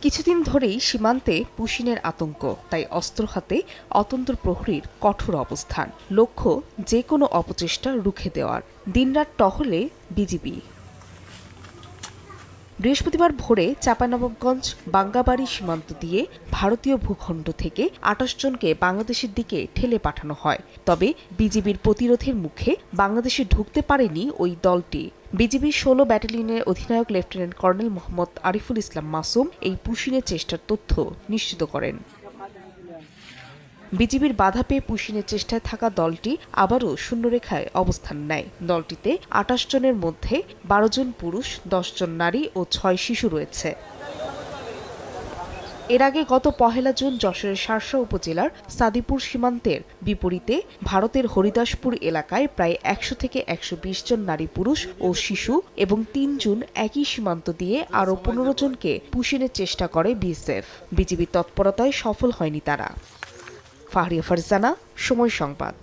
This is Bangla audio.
কিছুদিন ধরেই সীমান্তে পুশিনের আতঙ্ক, তাই অস্ত্র হাতে অতন্ত্র প্রহরীর কঠোর অবস্থান। লক্ষ্য যে কোনো অপচেষ্টা রুখে দেওয়ার। দিনরাত টহলে বিজিবি। বৃহস্পতিবার ভোরে চাঁপাইনবাবগঞ্জ বাঙ্গাবাড়ী সীমান্ত দিয়ে ভারতীয় ভূখণ্ড থেকে ২৮ জনকে বাংলাদেশের দিকে ঠেলে পাঠানো হয়। তবে বিজিবির প্রতিরোধের মুখে বাংলাদেশে ঢুকতে পারেনি ওই দলটি। বিজিবির ১৬ ব্যাটালিয়নের অধিনায়ক লেফটেন্যান্ট কর্নেল মোহাম্মদ আরিফুল ইসলাম মাসুম এই পুশিনের চেষ্টার তথ্য নিশ্চিত করেন। বিজিবির বাধা পেয়ে পুশিনের চেষ্টায় থাকা দলটি আবারও শূন্যরেখায় অবস্থান নেয়। দলটিতে ২৮ জনের মধ্যে ১২ জন পুরুষ, ১০ জন নারী ও ৬ শিশু রয়েছে। এর আগে গত ১ জুন যশোরের শার্শা উপজেলার সাদিপুর সীমান্তের বিপরীতে ভারতের হরিদাসপুর এলাকায় প্রায় ১০০ থেকে ১২০ জন নারী, পুরুষ ও শিশু এবং ৩ জুন একই সীমান্ত দিয়ে আরও ১৫ জনকে পুশিনের চেষ্টা করে বিএসএফ। বিজিবির তৎপরতায় সফল হয়নি তারা। ফাহরিয়া ফারজানা, সময় সংবাদ।